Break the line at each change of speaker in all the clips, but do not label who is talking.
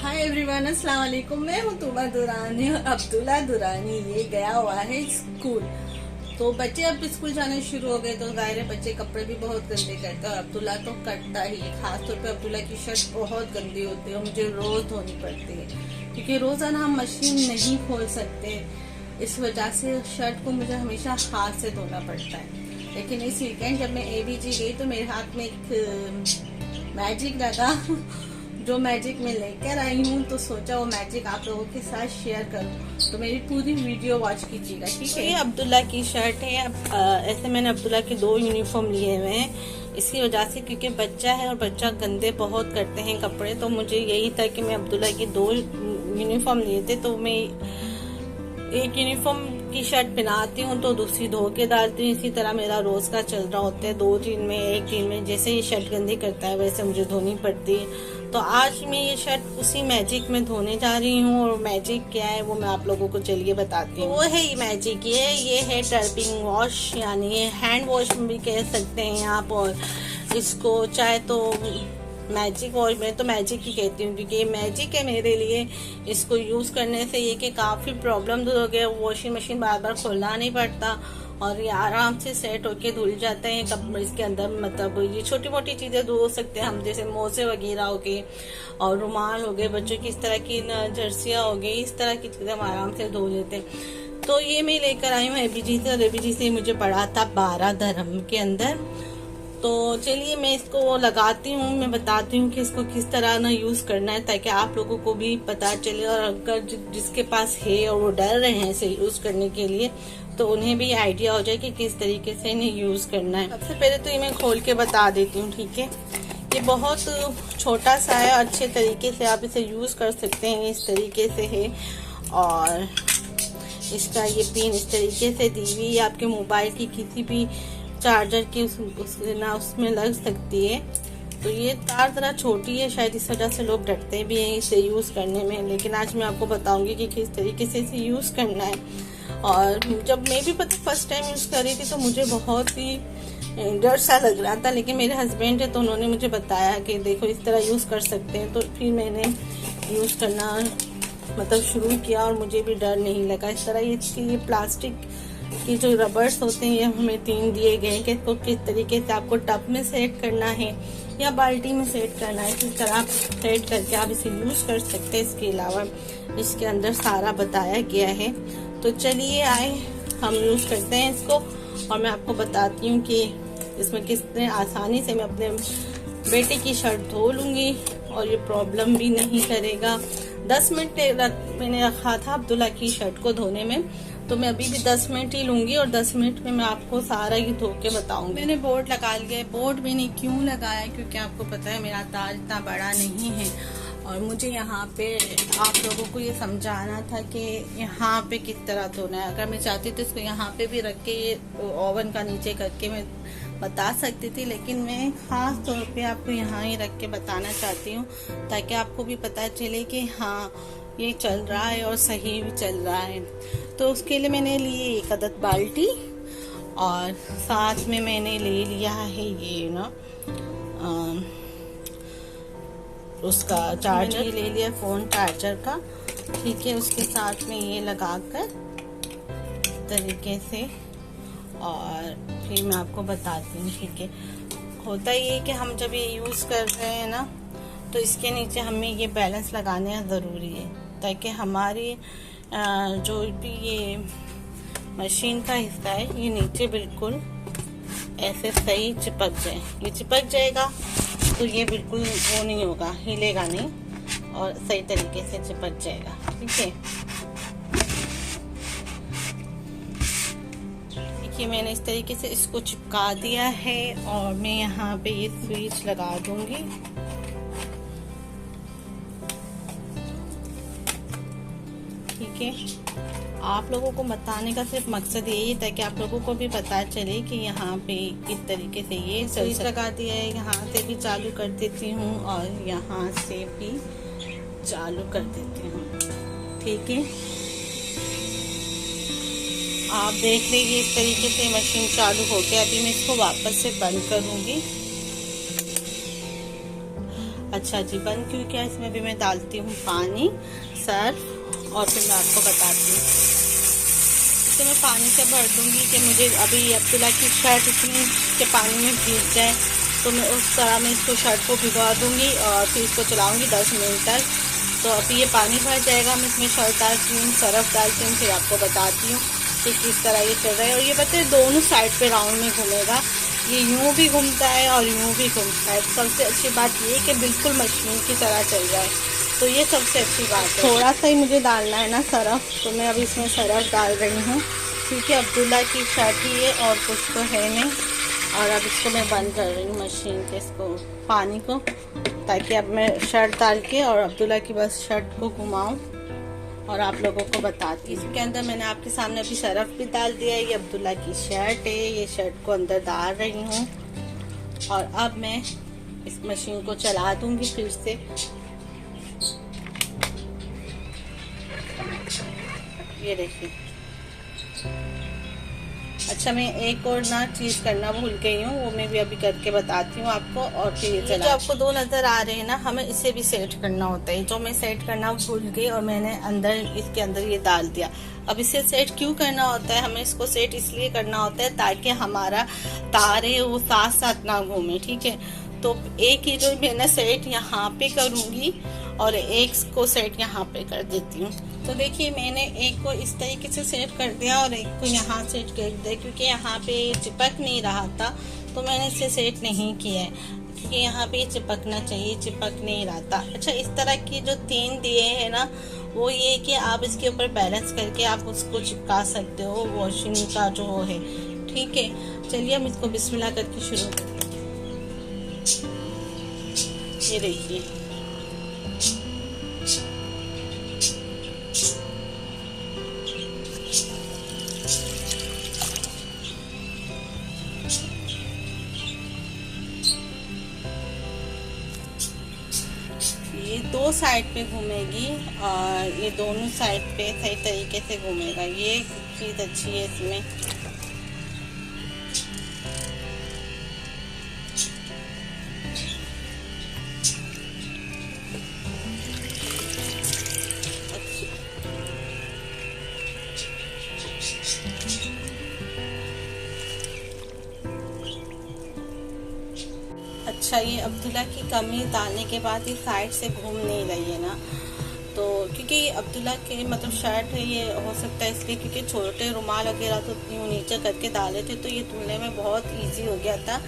Hi everyone, अस्सलाम वालेकुम। मैं हूँ तुमा दुरानी और अब्दुल्ला दुरानी ये गया हुआ है स्कूल। तो बच्चे अब स्कूल जाने शुरू हो गए तो जाहिर है बच्चे कपड़े भी बहुत गंदे करते हैं और अब्दुल्ला तो करता ही है। खासतौर पे अब्दुल्ला की शर्ट बहुत गंदी होती है और मुझे रोज धोनी पड़ती है क्योंकि रोजाना हम मशीन नहीं खोल सकते। इस वजह से शर्ट को मुझे हमेशा हाथ से धोना पड़ता है। लेकिन इस वीकेंड जब मैं ABG गई तो मेरे हाथ में एक मैजिक लगा जो मैजिक मैं लेकर आई हूँ, तो सोचा वो मैजिक आप लोगों के साथ शेयर करूँ। तो मेरी पूरी वीडियो वॉच कीजिएगा, ठीक है। ये अब्दुल्ला की शर्ट है। ऐसे मैंने अब्दुल्ला के 2 यूनिफॉर्म लिए हुए हैं इसकी वजह से, क्योंकि बच्चा है और बच्चा गंदे बहुत करते हैं कपड़े। तो मुझे यही था कि मैं अब्दुल्ला की 2 यूनिफॉर्म लिए थे, तो मैं एक यूनिफॉर्म की शर्ट पहनाती हूँ तो दूसरी धो के डालती हूँ। इसी तरह मेरा रोज का चल रहा होता है, 2 दिन में 1 दिन में। जैसे ये शर्ट गंदी करता है वैसे मुझे धोनी पड़ती है। तो आज मैं ये शर्ट उसी मैजिक में धोने जा रही हूँ। और मैजिक क्या है वो मैं आप लोगों को चलिए बताती हूँ। वो है ये मैजिक, ये है टर्पिंग वॉश, यानी ये हैंड वॉश भी कह सकते हैं आप। और इसको चाहे तो मैजिक वॉश, मैं तो मैजिक ही कहती हूँ क्योंकि ये मैजिक है मेरे लिए। इसको यूज करने से ये कि काफी प्रॉब्लम दूर हो गया। वॉशिंग मशीन बार बार खोलना नहीं पड़ता और ये आराम से सेट होके धुल जाते हैं। कब इसके अंदर मतलब ये छोटी मोटी चीजें धो सकते हैं हम, जैसे मोजे वगैरह हो गए और रुमाल हो गए, बच्चों की इस तरह की जर्सियां हो गई, इस तरह की चीजें हम आराम से धो लेते हैं। तो ये मैं लेकर आई हूँ ABG से, और ABG से मुझे पड़ा था 12 dirham के अंदर। तो चलिए मैं इसको लगाती हूँ, मैं बताती हूँ कि इसको किस तरह ना यूज करना है ताकि आप लोगों को भी पता चले। और अगर जिसके पास है और वो डर रहे हैं इसे यूज करने के लिए तो उन्हें भी आइडिया हो जाए कि किस तरीके से इन्हें यूज करना है। सबसे पहले तो ये मैं खोल के बता देती हूँ, ठीक है। ये बहुत छोटा सा है, अच्छे तरीके से आप इसे यूज कर सकते हैं। इस तरीके से है और इसका ये पिन इस तरीके से दी हुई है, आपके मोबाइल की किसी भी चार्जर की उसमें लग सकती है। तो ये तार जरा छोटी है, शायद इस वजह से लोग डरते भी हैं इसे यूज करने में। लेकिन आज मैं आपको बताऊंगी कि किस तरीके से इसे यूज करना है। और जब मैं भी फर्स्ट टाइम यूज कर रही थी तो मुझे बहुत ही डर सा लग रहा था, लेकिन मेरे हस्बैंड है तो उन्होंने मुझे बताया कि देखो इस तरह यूज कर सकते हैं। तो फिर मैंने यूज करना मतलब शुरू किया और मुझे भी डर नहीं लगा। इस तरह ये प्लास्टिक की जो रबर्स होते हैं ये हमें 3 दिए गए हैं कि इसको किस तरीके से आपको टब में सेट करना है या बाल्टी में सेट करना है। किस तरह आप सेट करके आप इसे यूज कर सकते हैं। इसके अलावा इसके अंदर सारा बताया गया है। तो चलिए आए हम यूज करते हैं इसको और मैं आपको बताती हूँ कि इसमें किस तरह आसानी से मैं अपने बेटे की शर्ट धो लूंगी और ये प्रॉब्लम भी नहीं करेगा। 10 मिनट मैंने रखा था अब्दुल्ला की शर्ट को धोने में, तो मैं अभी भी 10 मिनट ही लूंगी और 10 मिनट में मैं आपको सारा ही धो के बताऊंगी। मैंने बोर्ड लगा लिया। बोर्ड मैंने क्यों लगाया क्योंकि आपको पता है मेरा ताज इतना बड़ा नहीं है और मुझे यहाँ पे आप लोगों को ये समझाना था कि यहाँ पे किस तरह धोना है। अगर मैं चाहती तो इसको यहाँ पे भी रख के ये ओवन का नीचे करके मैं बता सकती थी, लेकिन मैं खास तौर पे आपको यहाँ ही रख के बताना चाहती हूँ ताकि आपको भी पता चले कि हाँ ये चल रहा है और सही भी चल रहा है। तो उसके लिए मैंने लिए 1 अदद बाल्टी और साथ में मैंने ले लिया है ये ना उसका चार्जर ले लिया, फोन चार्जर का, ठीक है। उसके साथ में ये लगाकर तरीके से और फिर मैं आपको बताती हूँ, ठीक है। होता ये कि हम जब ये यूज कर रहे हैं ना तो इसके नीचे हमें ये बैलेंस लगाने ज़रूरी है ताकि हमारी जो भी ये मशीन का हिस्सा है ये नीचे बिल्कुल ऐसे सही चिपक जाए। ये चिपक जाएगा तो ये बिल्कुल वो नहीं होगा, हिलेगा नहीं और सही तरीके से चिपक जाएगा, ठीक है। देखिए मैंने इस तरीके से इसको चिपका दिया है और मैं यहाँ पे ये स्विच लगा दूंगी। ठीक है, आप लोगों को बताने का सिर्फ मकसद यही था कि आप लोगों को भी पता चले कि यहाँ पे किस तरीके से ये स्विच लगा दिया है। यहाँ से भी चालू कर देती हूँ और यहाँ से भी चालू कर देती हूँ, ठीक है। आप देख लीजिए इस तरीके से मशीन चालू हो गया। अभी मैं इसको वापस से बंद करूंगी। अच्छा जी, बंद क्यों किया? इसमें भी मैं डालती हूँ पानी, सर्फ, और फिर मैं आपको बताती हूँ। इसे मैं पानी से भर दूंगी कि मुझे अभी अब्दुल्ला की शर्ट इतनी के पानी में भीग जाए, तो मैं उस तरह में इसको शर्ट को भिगवा दूंगी और फिर इसको चलाऊंगी 10 मिनट तक। तो अभी ये पानी भर जाएगा, मैं इसमें शर्ट डालती हूँ, सर्फ डालती हूँ, फिर आपको बताती हूँ कि किस तरह ये चल रहा है। और ये पता है दोनों साइड पे राउंड में घूमेगा, ये यूं भी घूमता है और यूं भी घूमता है। सबसे अच्छी बात ये कि बिल्कुल मशीन की तरह चल रहा है, तो ये सबसे अच्छी बात है। थोड़ा सा ही मुझे डालना है ना सर्फ, तो मैं अभी इसमें सर्फ डाल रही हूँ क्योंकि अब्दुल्ला की शर्ट ही है और कुछ तो है नहीं। और अब इसको मैं बंद कर रही हूँ मशीन के इसको पानी को, ताकि अब मैं शर्ट डाल के और अब्दुल्ला की बस शर्ट को घुमाऊँ और आप लोगों को बताती। इसके अंदर मैंने आपके सामने अभी सर्फ भी डाल दिया है। ये अब्दुल्ला की शर्ट है, ये शर्ट को अंदर डाल रही हूँ और अब मैं इस मशीन को चला दूंगी फिर से। ये देखिए। अच्छा, मैं एक और ना चीज़ करना भूल गई हूँ, वो मैं भी अभी करके बताती हूँ आपको। और फिर ये जो आपको दो नज़र आ रहे हैं ना, हमें इसे भी सेट करना होता है। जो मैं सेट करना भूल गई और मैंने अंदर इसके अंदर ये डाल दिया। अब इसे सेट क्यों करना होता है? हमें इसको सेट इसलिए करना होता है ताकि हमारा तार है वो साथ साथ ना घूमे, ठीक है। तो एक ही जो मैंने सेट यहाँ पे करूँगी और एक को सेट यहाँ पे कर देती हूँ। तो देखिए, मैंने एक को इस तरीके से सेट कर दिया और एक को यहाँ सेट कर दिया, क्योंकि यहाँ पे चिपक नहीं रहा था तो मैंने इसे सेट नहीं किया है, क्योंकि यहाँ पे चिपकना चाहिए, चिपक नहीं रहा था। अच्छा, इस तरह की जो 3 दिए हैं ना, वो ये कि आप इसके ऊपर बैलेंस करके आप उसको चिपका सकते हो, वॉशिंग का जो है, ठीक है। चलिए हम इसको बिस्मिल्लाह करके शुरू करते हैं। ये देखिए, ये 2 साइड पे घूमेगी और ये दोनों साइड पे सही तरीके से घूमेगा। ये चीज़ अच्छी है इसमें। अच्छा, ये अब्दुल्ला की कमीज डालने के बाद ये साइड से घूम नहीं रही है ना, तो क्योंकि अब्दुल्ला के मतलब शर्ट है, ये हो सकता है इसलिए क्योंकि छोटे रुमाल वगैरह तो यूँ नीचे करके डाले थे तो ये धुलने में बहुत इजी हो गया था।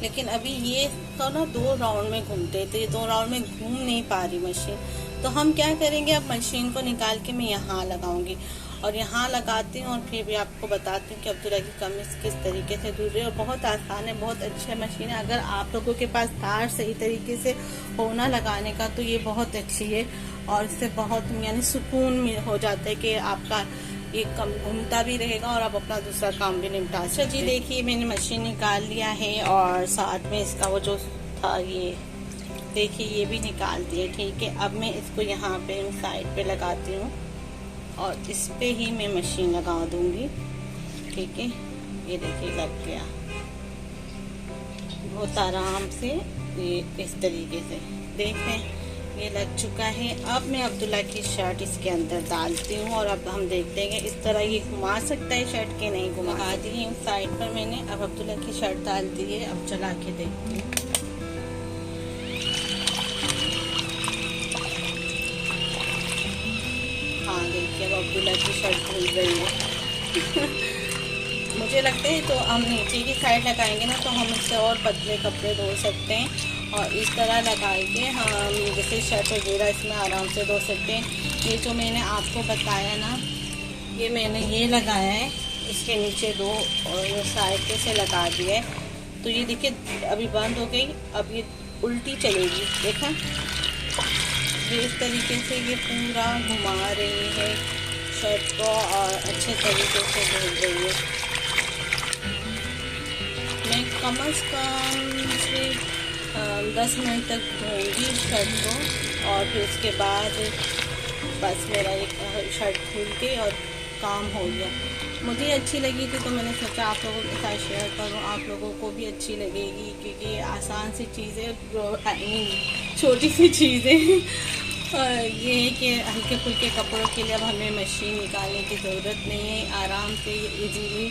लेकिन अभी ये तो ना 2 राउंड में घूमते थे, 2 राउंड में घूम नहीं पा रही मशीन। तो हम क्या करेंगे, अब मशीन को निकाल के मैं यहाँ लगाऊंगी और यहाँ लगाती हूँ और फिर भी आपको बताती हूँ कि अब्दुल्ला की कमीज किस तरीके से धुल रही है। और बहुत आसान है, बहुत अच्छी मशीन है। अगर आप लोगों के पास तार सही तरीके से होना लगाने का तो ये बहुत अच्छी है और इससे बहुत यानी सुकून हो जाता है कि आपका ये कम घूमता भी रहेगा और आप अपना दूसरा काम भी निपटा सकते। अच्छा जी, देखिए मैंने मशीन निकाल लिया है और साथ में इसका वो जो था ये देखिए ये भी निकाल दिया, ठीक है। अब मैं इसको यहाँ पे साइड पे लगाती हूँ और इस पे ही मैं मशीन लगा दूंगी, ठीक है। ये देखिए लग गया बहुत आराम से, ये इस तरीके से देखें ये लग चुका है। अब मैं अब्दुल्ला की शर्ट इसके अंदर डालती हूँ और अब हम देखते हैं कि इस तरह ये घुमा सकता है शर्ट के नहीं घुमा दी है साइड पर मैंने। अब अब्दुल्ला की शर्ट डाल दी है, अब चला के देखती हूँ। हाँ देखिए, अब अब्दुल्ला की शर्ट खुल गई है। मुझे लगता है तो हम नीचे की साइड लगाएंगे ना तो हम इससे और पतले कपड़े धो सकते हैं और इस तरह लगा के हम जैसे शर्ट वगैरह इसमें आराम से धो सकते हैं। ये जो मैंने आपको बताया ना, ये मैंने ये लगाया है, इसके नीचे 2 और साइड से लगा दिया है। तो ये देखिए अभी बंद हो गई, अब ये उल्टी चलेगी, देखा ये इस तरीके से ये पूरा घुमा रही है शर्ट को और अच्छे तरीके से धुल रही है। मैं कम से कम से 10 मिनट तक धोऊंगी शर्ट को और फिर उसके बाद बस मेरा एक शर्ट धुल के और काम हो गया। मुझे अच्छी लगी थी तो मैंने सोचा आप लोगों के साथ शेयर करूं, आप लोगों को भी अच्छी लगेगी क्योंकि ये आसान सी चीज़ है। छोटी सी चीज़ें। और ये है कि हल्के फुल्के कपड़ों के लिए अब हमें मशीन निकालने की ज़रूरत नहीं है। आराम से इजीली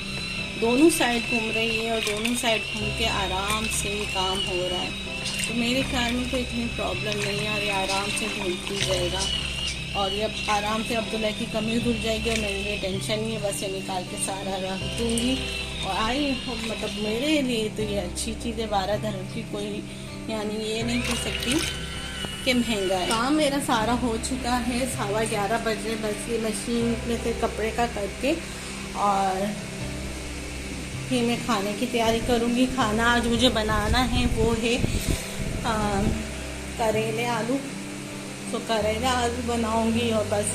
दोनों साइड घूम रही है और दोनों साइड घूम के आराम से काम हो रहा है। तो मेरे ख्याल में कोई इतनी प्रॉब्लम नहीं है और ये आराम से घूमती जाएगा। और ये आराम से अब्दुल्ला की कमीज़ धुल जाएगी और मेरे लिए टेंशन नहीं है, बस ये निकाल के सारा रख दूँगी। और मतलब मेरे लिए तो ये अच्छी चीज़ है। 12 dirham की कोई यानी ये नहीं कह सकती कि महंगा है। काम मेरा सारा हो चुका है, 11:15 बजे बस ये मशीन में से कपड़े का करके और फिर मैं खाने की तैयारी करूँगी। खाना आज मुझे बनाना है वो है करेले आलू। तो करेला आलू बनाऊँगी। और बस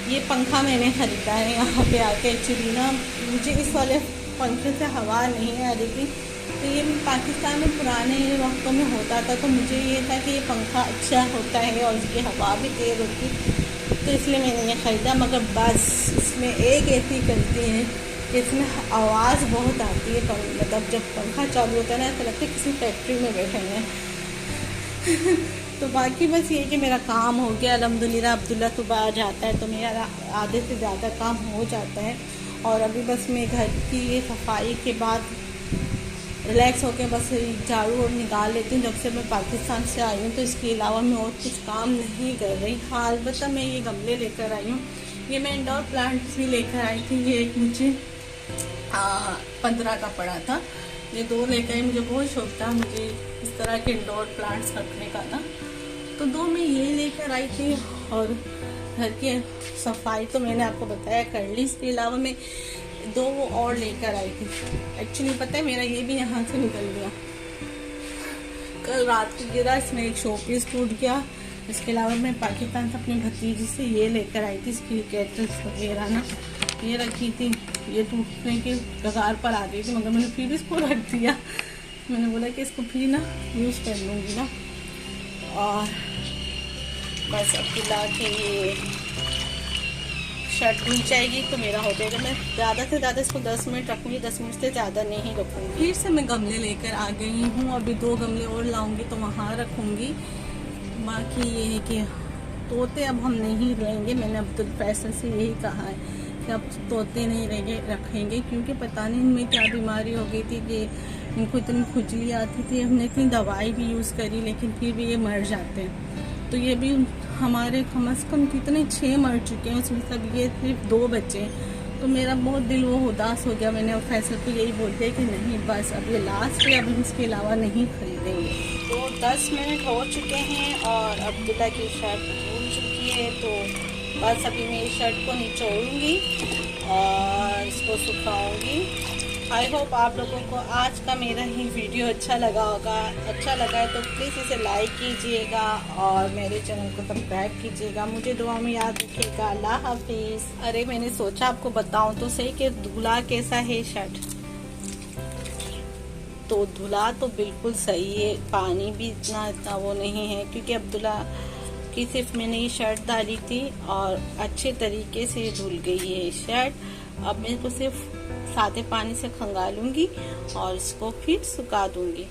ये पंखा मैंने ख़रीदा है यहाँ पे आके। एक्चुअली ना मुझे इस वाले पंखे से हवा नहीं आ रही थी, तो ये पाकिस्तान में पुराने वक्तों में होता था, तो मुझे ये था कि ये पंखा अच्छा होता है और इसकी हवा भी तेज़ होती, तो इसलिए मैंने ये ख़रीदा। मगर बस इसमें एक ऐसी गलती है कि इसमें आवाज़ बहुत आती है। मतलब जब पंखा चालू होता है ना, ऐसा लगता है किसी फैक्ट्री में बैठे हैं। तो बाकी बस ये कि मेरा काम हो गया अल्हम्दुलिल्लाह। अब्दुल्ला सुबह आ जाता है तो मेरा आधे से ज़्यादा काम हो जाता है। और अभी बस मैं घर की सफाई के बाद रिलैक्स होकर बस झाड़ू और निकाल लेती हूँ। जब से मैं पाकिस्तान से आई हूँ तो इसके अलावा मैं और कुछ काम नहीं कर रही। हाँ, अलबत्ता मैं ये गमले लेकर आई हूँ। ये मैं इंडोर प्लांट्स भी लेकर आई थी। ये एक मुझे 15 का पड़ा था। ये 2 लेकर आई। मुझे बहुत शौक था मुझे इस तरह के इंडोर प्लांट्स रखने का ना, तो 2 मैं ये लेकर आई थी। और घर की सफाई तो मैंने आपको बताया कर ली। इसके अलावा मैं 2 और लेकर आई थी। एक्चुअली पता है मेरा ये भी यहाँ से निकल गया, कल रात को गिरा, इसमें एक शो पीस टूट गया। इसके अलावा मैं पाकिस्तान से अपनी भतीजी से ये लेकर आई थी, स्टील केटल्स वगैरह ना, ये रखी थी। ये टूटने के कगार पर आ गई थी, मगर मैंने फिर इसको रख दिया। मैंने बोला कि इसको फिर ना यूज़ कर लूँगी ना। और बस अब्दुल्ला के ये शर्ट धुल जाएगी तो मेरा हो जाएगा। मैं ज़्यादा से ज़्यादा इसको 10 मिनट रखूँगी, 10 मिनट से ज़्यादा नहीं रखूँगी। फिर से मैं गमले लेकर आ गई हूँ। अभी 2 गमले और लाऊंगी तो वहाँ रखूँगी। बाकी ये है कि तोते अब हम नहीं लेंगे। मैंने अब्दुल फैसल से यही कहा है कि अब तोते नहीं रखेंगे, क्योंकि पता नहीं इनमें क्या बीमारी हो गई थी कि इनको इतनी खुजली आती थी। हमने इतनी दवाई भी यूज़ करी लेकिन फिर भी ये मर जाते हैं। तो ये भी हमारे कम से कम कितने 6 मर चुके हैं, उसमें सब ये सिर्फ 2 बचे हैं। तो मेरा बहुत दिल वो उदास हो गया। मैंने फैसल को यही बोल दिया कि नहीं बस अब ये लास्ट है, अब हम इसके अलावा नहीं खरीदेंगे। तो 10 मिनट हो चुके हैं और अब्दुल्ला की शर्ट धुल चुकी है। तो बस अभी मैं इस शर्ट को निचोड़ूँगी और इसको सुखाऊँगी। आई होप आप लोगों को आज का मेरा ही वीडियो अच्छा लगा होगा। अच्छा लगा है तो प्लीज़ इसे लाइक कीजिएगा और मेरे चैनल को सब्सक्राइब कीजिएगा। मुझे दुआ में याद रखिएगा। अल्लाह हाफिज़। अरे मैंने सोचा आपको बताऊं तो सही कि धुला कैसा है शर्ट। तो धुला तो बिल्कुल सही है, पानी भी इतना वो नहीं है, क्योंकि अब्दुल्ला की सिर्फ मैंने ये शर्ट डाली थी और अच्छे तरीके से धुल गई है ये शर्ट। अब मैं इसको सिर्फ सादे पानी से खंगालूंगी और इसको फिर सुखा दूंगी।